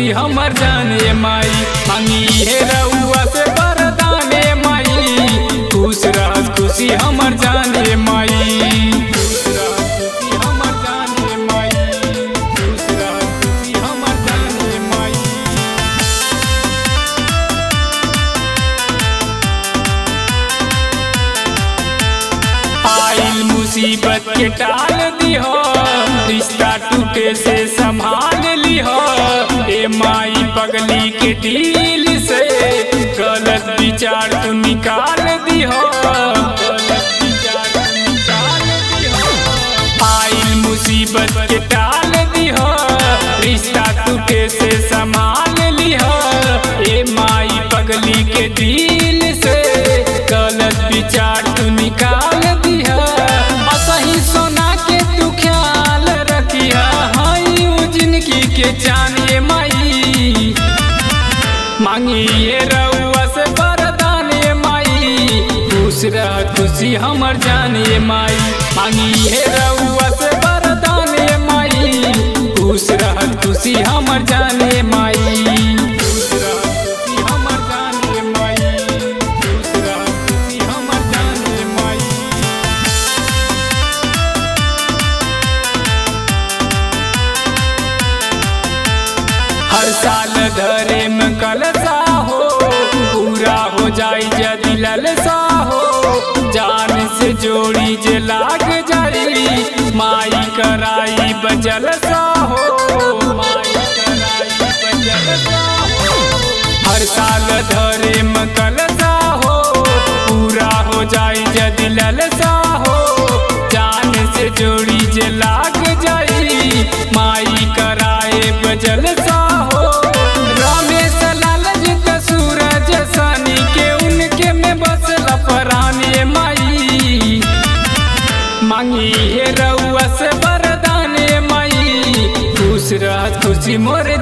खुशी हमर जाने माई। मांगी है रउआ से वरदान माई, खुश रहत खुशी हमर जाने माई। खुश रहत खुशी हमर जाने माई, खुश रहत खुशी हमर जाने माई। आइल मुसीबत के टाल दिहो, रिश्ता टूटे से संभाल लिहो। ए माई पगली के दिल से गलत विचार तू निकाल दिहो, गलत विचार तू निकाल दिहो। आइल मुसीबत के टाल दिहो, रिश्ता टूटे से संभाल लिहो। ए माई पगली के दिल से गलत विचार तू निकाल दिहा। असही सोना के तू ख्याल रखिया, हाई जिंदगी के जानिए माई। मांगिए रउआ से वरदान माई, खुश रह खुशी हमर जानिए माई। मांगिए रउआ से वरदान माई, खुश रह खुशी हमर जानिए माई। खुश रह खुशी हमर जानिए माई, खुश रह खुशी हमर जानिए माई। हर साल धरे में कलसा हो, पूरा हो जाई यदि ललसा हो। जान से जोड़ी जे लाग जाई, माई कराई बजलसा हो, माई कराई बजलसा हो। हर साल धरे में कलसा हो, पूरा हो जाई यदि ललसा हो। जान से जोड़ी जे लाग जाई, माई कराए बजलसा हो। रमेश लालजित सूरज सनी के उनके में बसला पराने माई। मांगी है रउआ से वरदान माई, खुश रह खुशी मोर